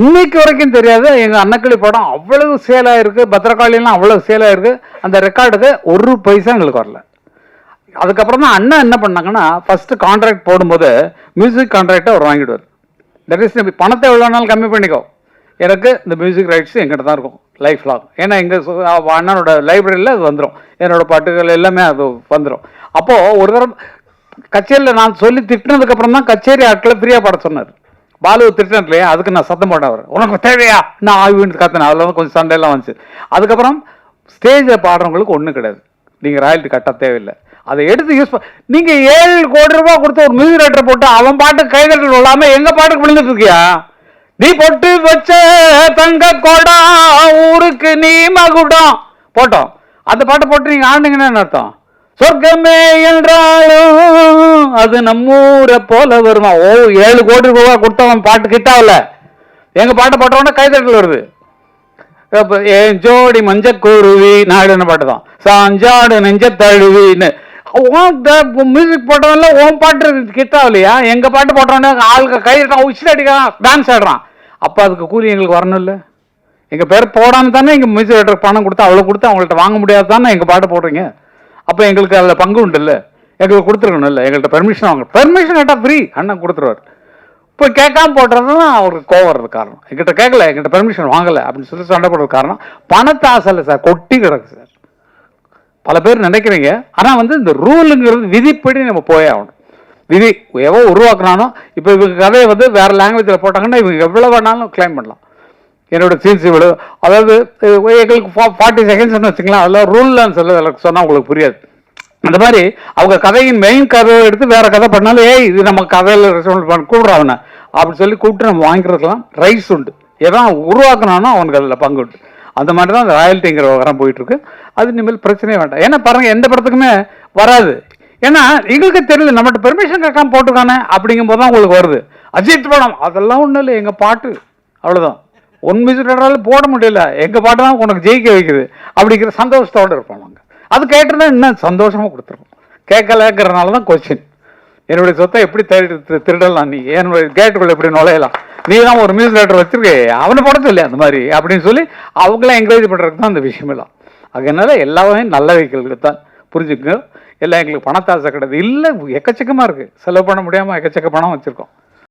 இன்னைக்கு வரைக்கும் தெரியாது. எங்கள் அன்னக்கிளி படம் அவ்வளவு சேலாக இருக்குது, பத்திரகாளிலாம் அவ்வளோ சேலாக இருக்குது. அந்த ரெக்கார்டுக்கு ஒரு பைசா எங்களுக்கு வரல. அதுக்கப்புறம் தான் அண்ணன் என்ன பண்ணாங்கன்னா, ஃபஸ்ட்டு கான்ட்ராக்ட் போடும்போது மியூசிக் கான்ட்ராக்டை அவர் வாங்கிடுவார். தட் இஸ் பணத்தை எவ்வளோ நாள் கம்மி பண்ணிக்கோ, எனக்கு இந்த மியூசிக் ரைட்ஸ் எங்கிட்ட தான் இருக்கும் லைஃப் லாங். ஏன்னா எங்கள் அண்ணனோட லைப்ரரியில் அது வந்துடும், என்னோடய பாட்டுகள் எல்லாமே அது வந்துடும். அப்போது ஒரு தடவை கச்சேரியில் நான் சொல்லி திட்டினதுக்கப்புறம் தான் கச்சேரி ஆட்களை ஃப்ரீயாக பாட சொன்னார். பாலு திட்டம் இல்லையா, அதுக்கு நான் சத்தம் போட்டேன். அவர் உனக்கு தேவையா நான் ஆய்வுன்னு கத்தினேன். அதில் வந்து கொஞ்சம் சண்டையெல்லாம் வந்துச்சு. அதுக்கப்புறம் ஸ்டேஜில் பாடுறவங்களுக்கு ஒன்றும் கிடையாது, நீங்கள் ராயல்ட்டி கட்ட தேவையில்லை. அதை எடுத்து யூஸ் நீங்கள் 7 கோடி ரூபாய் கொடுத்து ஒரு மியூசிக் ரைட்டர் போட்டு அவன் பாட்டு கைதட்டல் விழாமல் எங்கள் பாட்டுக்கு விழுந்துட்டு இருக்கியா? நீ பொட்டு வச்ச தங்க கோடா ஊருக்கு நீ மகுடம் போட்டோம். அந்த பாட்டை போட்டு நீங்கள் ஆடுனீங்கன்னு அர்த்தம். சொர்க்கமே என்றாலும் அது நம்மூரை போல வருமா? 7 கோடி ரூபாய் கொடுத்தவன் பாட்டு கிட்டாவில்ல, எங்கள் பாட்டை போட்டவொடனே கைதட்டல் வருது. ஏன் ஜோடி மஞ்ச குருவி நாடுன்னு பாட்டு தான், சாஞ்சாடு நெஞ்ச தழுவின்னு. மியூசிக் போட்டவன்ல ஓன் பாட்டு கிட்டாவில்லையா? எங்கள் பாட்டு போட்டவொடனே ஆளுக்கு கைதட்டான், உச்சில் அடிக்கிறான், டான்ஸ் ஆடுறான். அப்போ அதுக்கு கூலி எங்களுக்கு வரணும் இல்லை? எங்கள் பேர் போடாமல் தானே எங்கள் மியூசிக் ரைட்டருக்கு பணம் கொடுத்து அவ்வளோ கொடுத்து அவங்கள்ட்ட வாங்க முடியாது தானே எங்கள் பாட்டு போடுறீங்க. அப்போ எங்களுக்கு அதில் பங்கு உண்டு இல்லை? எங்களுக்கு கொடுத்துருக்கணும் இல்லை? எங்கள்கிட்ட பெர்மிஷன் வாங்க, பெர்மிஷன் கேட்டால் ஃப்ரீ அண்ணன் கொடுத்துருவார். இப்போ கேட்காம போடுறது தான் அவருக்கு கோவம் வர்றது காரணம். எங்கிட்ட கேட்கல, எங்கிட்ட பெர்மிஷன் வாங்கலை அப்படின்னு சொல்லி சண்டை போடுறது காரணம் பணத்தை ஆசை இல்லை சார், கொட்டி கிடக்கு சார். பல பேர் நினைக்கிறீங்க, ஆனால் வந்து இந்த ரூலுங்கிறது விதிப்படி நம்ம போயே ஆகணும். விதி எவ்வளோ உருவாக்குனாலும் இப்போ இவங்க கதையை வந்து வேறு லாங்குவேஜில் போட்டாங்கன்னா இவங்க எவ்வளோ வேணாலும் கிளைம் பண்ணலாம். என்னோட சீன்ஸ் இவ்வளோ, அதாவது எங்களுக்கு 40 செகண்ட்ஸ்னு வச்சுக்கலாம், அதெல்லாம் ரூல்லான்னு சொல்ல சொன்னால் உங்களுக்கு புரியாது. அந்த மாதிரி அவங்க கதையின் மெயின் கதையை எடுத்து வேறு கதை பண்ணாலும் இது நம்ம கதையில் ரெஸ்பான்ஸ் பண்ண கூப்பிட்றாவன அப்படின்னு சொல்லி கூப்பிட்டு நம்ம வாங்கிக்கிறதுலாம் ரைட்ஸ் உண்டு. எதான் உருவாக்கினானோ அவனுக்கு அதில் பங்கு உண்டு. அந்த மாதிரி தான் அந்த ராயல்ட்டிங்கிற விவகாரம் போயிட்டுருக்கு. அது இனிமேல் பிரச்சனையே வேண்டாம். ஏன்னா பாருங்கள், எந்த படத்துக்குமே வராது. ஏன்னா எங்களுக்கு தெரியல, நம்மகிட்ட பெர்மிஷன் கேட்காம போட்டுக்கானே அப்படிங்கும்போது தான் உங்களுக்கு வருது. அஜித் படம் அதெல்லாம் ஒன்றும் இல்லை, எங்கள் பாட்டு அவ்வளோதான். ஒன் மியூசிக் ரைட்டரால் போட முடியல, எங்கள் பாட்டு தான் உனக்கு ஜெயிக்க வைக்குது அப்படிங்கிற சந்தோஷத்தோடு இருப்போம் நாங்கள். அது கேட்டுருந்தா இன்னும் சந்தோஷமாக கொடுத்துருக்கோம். கேட்கலங்கிறனால தான் கொஸ்டின். என்னுடைய சொத்தை எப்படி திருடலாம், நீ என்னுடைய கேட்டுக்குள்ள எப்படி நுழையலாம், நீ தான் ஒரு மியூசிக் ரைட்டர் வச்சிருக்கே அவனை படத்து இல்லையா அந்த மாதிரி அப்படின்னு சொல்லி அவங்களாம் என்கரேஜ் பண்ணுறதுக்கு தான் அந்த விஷயம் எல்லாம். அதனால எல்லாமே நல்ல வைக்கலுக்கு தான் புரிஞ்சுக்கோங்க. எல்லாம் எங்களுக்கு பணத்தாசை கிடையாது இல்லை, எக்கச்சக்கமாக இருக்குது, செலவு பண்ண முடியாமல் எக்கச்சக்க பணம் வச்சுருக்கோம்.